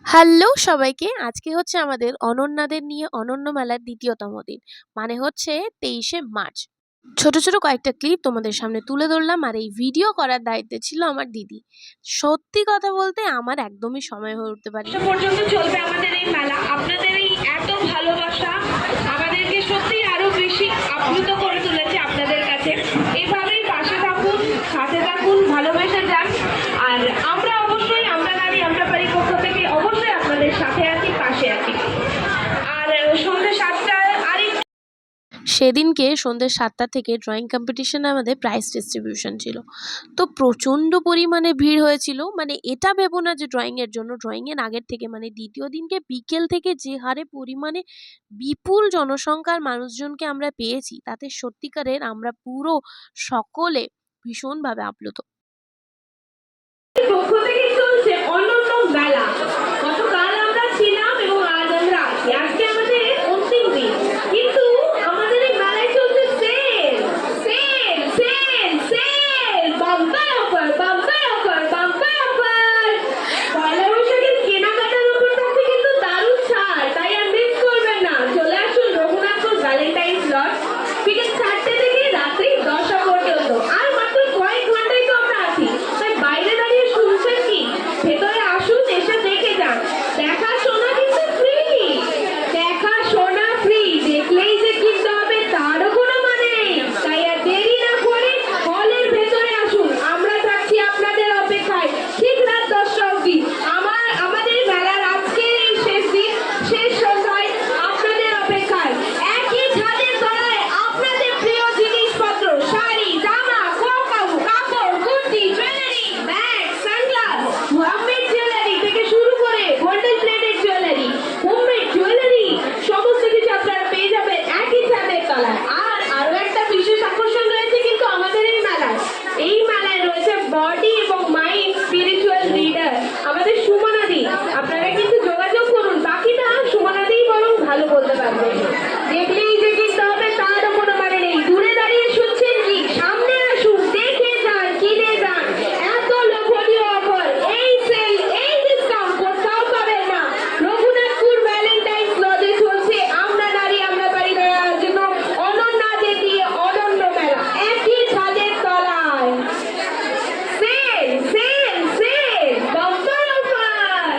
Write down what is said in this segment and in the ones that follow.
Hello সবাইকে। আজকে হচ্ছে আমাদের অনন্যাদের নিয়ে অনন্য মেলার দ্বিতীয়তম দিন। মানে হচ্ছে ২৩শে মার্চ। ছোট, ছোট কয়েকটা ক্লিপ তোমাদের সামনে তুলে ধরলাম আর এই ভিডিও করার দায়িত্বে ছিল আমার দিদি। সত্যি কথা বলতে আমার একদমই সময় হয়ে উঠতে পারেনি। পর্যন্ত চলবে আমাদের এই মেলা। আপনাদের এই এত ভালোবাসা আমাদেরকে সত্যিই আরো বেশি আপ্লুত করে তুলেছে আপনাদের কাছে। এভাবেই পাশে থাকুন, সাথে থাকুন, ভালোবেসে যান। আর আমরা অবশ্যই আমরা নারী আমরা পারি পক্ষ থেকে অবশ্যই আপনাদের সাথে আছি, পাশে আছি। আর সন্ধ্যে ৭টায় সেদিনকে সন্ধ্যে ৭টা থেকে ড্রয়িং কম্পিটিশনে আমাদের প্রাইজ ডিস্ট্রিবিউশন ছিল। তো প্রচণ্ড পরিমাণে ভিড় হয়েছিল। মানে এটা ভেবো না যে ড্রয়িংয়ের জন্য, ড্রয়িংয়ের আগের থেকে মানে দ্বিতীয় দিনকে বিকেল থেকে যে হারে পরিমাণে বিপুল জনসংখ্যার মানুষজনকে আমরা পেয়েছি, তাতে সত্যিকারের আমরা পুরো সকলে ভীষণভাবে আপ্লুত। পক্ষ থেকে চলছে অনন্য মেলা। গতকাল আমরা ছিলাম এবং আজ আমরা আছি। আজকে আমাদের অন্তিম দিন, কিন্তু আমাদের এই মেলায় চলছে sale sale sale sale, bumper offer bumper offer bumper offer. পয়লা বৈশাখের কেনাকাটার উপর থাকছে কিন্তু দারুণ ছাড়, তাই আর মিস করবেন না। চলে আসুন রঘুনাথপুর ভ্যালেন্টাইন্স লট, বিকেল 4টে থেকে রাত্রি 10টা পর্যন্ত। আর মাত্র কয়েক ঘন্টাই তো আমরা আছি, তাই বাইরে দাঁড়িয়ে শুনছেন কি? ভেতরে আসুন, এসে দেখে যান। দেখাশোনা কিন্তু ফ্রি, দেখাশোনা ফ্রি। দেখলেই যে কিনতে হবে তারও কোনো মানে নেই। তাই আর দেরি না করে হলের ভেতরে আসুন। আমরা থাকছি আপনাদের অপেক্ষায় ঠিক রাত 10টা অবধি। আমাদের মেলার আজকের এই শেষ দিন, শেষ সন্ধ্যায় আপনাদের অপেক্ষায় একই ছাদের তলায় আপনাদের প্রিয় জিনিসপত্র, শাড়ি, জামা, কাপড়, kurti, jewellery, bag, sunglass, homemade jewellery থেকে শুরু করে golden plated jewellery, homemade jewellery, সমস্ত কিছু আপনারা পেয়ে যাবেন একই ছাদের তলায়। আর আরো একটা বিশেষ আকর্ষণ রয়েছে কিন্তু আমাদের এই মেলায়। এই মেলায় রয়েছে বডি এবং মাইন্ড স্পিরিচুয়াল লিডার আমাদের সুমনাদি। আপনারা কিন্তু যোগাযোগ করুন, বাকিটা সুমনাদিই বরং ভালো বলতে পারবে। দেখলেই যে কিনতে হবে তারও কোনো মানে নেই। দূরে দাঁড়িয়ে শুনছেন কি? সামনে আসুন, দেখে যান, কিনে যান। এত লোভনীয় অফার, এই সেল, এই ডিসকাউন্ট কোথাও পাবেন না। রঘুনাথপুর ভ্যালেন্টাইন্স লজে চলছে আমরা নারী আমরা পারি দ্বারা আয়োজিত অনন্যাদের দিয়ে অনন্য মেলা, একই ছাদের তলায়। Sale sale sale, bumper offer.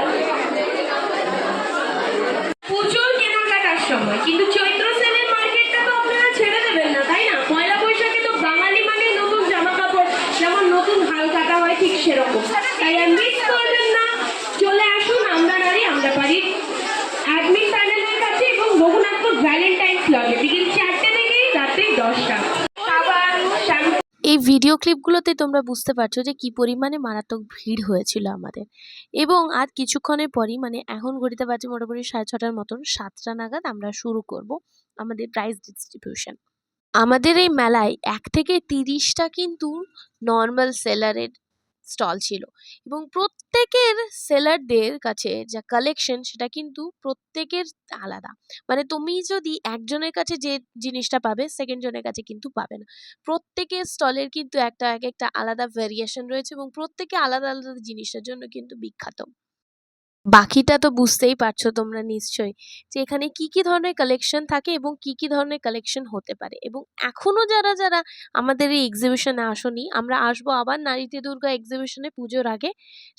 প্রচুর কেনাকাটার সময়, কিন্তু চৈত্র সেলের মার্কেটটা তো আপনারা ছেড়ে দেবেন না, তাই না? পয়লা বৈশাখে তো বাঙালি মানে নতুন জামা কাপড়, যেমন নতুন হাল কাটা হয় ঠিক সেরকম। তাই আর মিস করবেন না। চলে আসুন আমরা নারী আমরা পারি অ্যাডমিন প্যানেলের কাছে এবং রঘুনাথপুর ভ্যালেন্টাইন্স লজে বিকেল 4টে থেকে রাত্রি 10টা। সাবান, শ্যাম্পু। এই ভিডিও ক্লিপগুলোতে তোমরা বুঝতে পারছো যে কি পরিমাণে মারাত্মক ভিড় হয়েছিল আমাদের। এবং আর কিছুক্ষণের পরই মানে এখন ঘড়িতে বাজে মোটামুটি 6:30টার মতন, 7টা নাগাদ আমরা শুরু করব আমাদের প্রাইজ ডিস্ট্রিবিউশন। আমাদের এই মেলায় 1 থেকে 30টা কিন্তু নর্মাল সেলারের স্টল ছিল এবং প্রত্যেকের সেলারদের কাছে যা কালেকশন সেটা কিন্তু প্রত্যেকের আলাদা। মানে তুমি যদি একজনের কাছে যে জিনিসটা পাবে সেকেন্ড জনের কাছে কিন্তু পাবে না। প্রত্যেকের স্টলের কিন্তু এক একটা আলাদা ভেরিয়েশন রয়েছে এবং প্রত্যেকে আলাদা আলাদা জিনিসের জন্য কিন্তু বিখ্যাত। বাকিটা তো বুঝতেই পারছো তোমরা নিশ্চয়ই যে এখানে কি কি ধরনের কালেকশন থাকে এবং কি কি ধরনের কালেকশন হতে পারে। এবং এখনো যারা যারা আমাদের এই এক্সিবিশনে আসোনি, আমরা আসবো আবার নারীতে দুর্গা এক্সিবিশনে পুজোর আগে।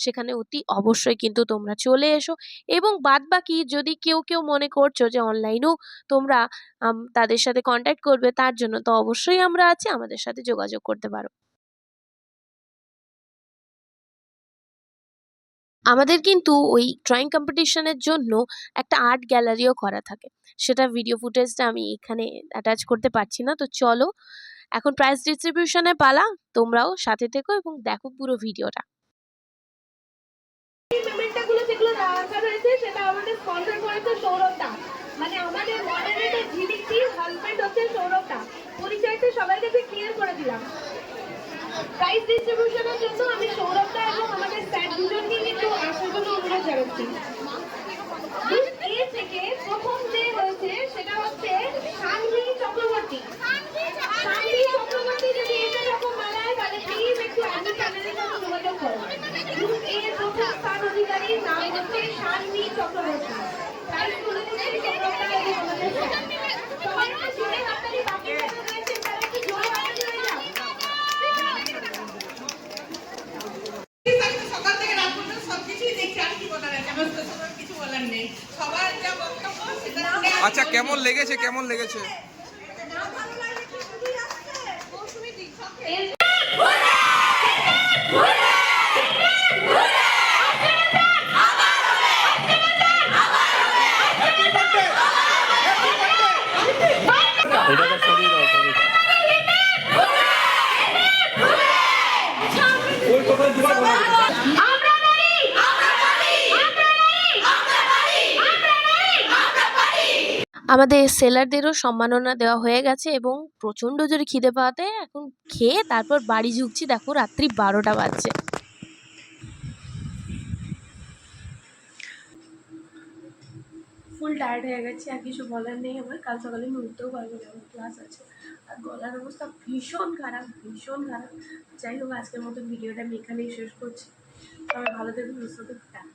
সেখানে অতি অবশ্যই কিন্তু তোমরা চলে এসো। এবং বাদ বাকি যদি কেউ মনে করছো যে অনলাইনেও তোমরা তাদের সাথে কন্ট্যাক্ট করবে, তার জন্য তো অবশ্যই আমরা আছি, আমাদের সাথে যোগাযোগ করতে পারো। আমাদের কিন্তু ওই ড্রয়িং কম্পিটিশনের জন্য একটা আর্ট গ্যালারিও করা থাকে। সেটা ভিডিও ফুটেজটা আমি এখানে অ্যাটাচ করতে পারছি না। তো চলো এখন প্রাইজ ডিস্ট্রিবিউশনের পালা। তোমরাও সাথে থেকো এবং দেখো পুরো ভিডিওটা। পেমেন্টগুলো যেগুলো রাখা রয়েছে সেটা আমাদের স্পন্সর করেছে সৌরভদা। মানে আমাদের মডারেটর ঝিলিকটির হাজবেন্ড হচ্ছে সৌরভদা। পরিচয়টা সবার কাছে ক্লিয়ার করে দিলাম। প্রাইজ ডিস্ট্রিবিউশনের জন্য আমি সৌরভদা এবং আমাদের স্যার দুজনকে একটু আসার জন্য অনুরোধ জানাচ্ছি। এর থেকে প্রথম যে হয়েছে সেটা হচ্ছে সানভি চক্রবর্তী। সানভি চক্রবর্তী যদি এটা রকম মানায় তাহলে প্লিজ একটু আমি চ্যানেলের সাথে যোগাযোগ করো। এর প্রথম স্থান অধিকারীর নাম হচ্ছে শান্তি চক্রবর্তী। প্রাইজ তুলে দিচ্ছি তোমরা এবং আমাদের স্যার। সবাই একটু জোরে হাততালি, বাকি যারা রয়েছেন তারা একটু জোরে হাততালি হয়ে যাও। সকাল থেকে রাত পর্যন্ত সবকিছুই দেখছি, আর কি বলার আছে, আমার তো সবার কিছু বলার নেই। সবার যা বক্তব্য সেটা আচ্ছা, কেমন লেগেছে? কেমন লেগেছে? না ভালো লাগে কি শুধুই আসছে মৌসুমী দিক সবকে এটাকে সরিয়ে দাও, সরিয়ে দাও। ওই কথায় দুবার বলা যায়। আমরা নারী, আমরা নারী, আমরা নারী, আমরা নারী, আমরা নারী, আমরা পারি। আমাদের সেলারদেরও সম্মাননা দেওয়া হয়ে গেছে এবং প্রচণ্ড জোরে খিদে পাওয়াতে এখন খেয়ে তারপর বাড়ি ঢুকছি। দেখো রাত্রি 12টা বাজছে। ফুল টায়ার্ড হয়ে গেছি, আর কিছু বলার নেই আমার। কাল সকালে আমি উঠতেও পারবো না, আমার ক্লাস আছে। আর গলার অবস্থা ভীষণ খারাপ, ভীষণ খারাপ। যাই হোক, আজকের মতো ভিডিওটা আমি এখানেই শেষ করছি। তবে ভালো থাকবেন, সুস্থ থাকবেন।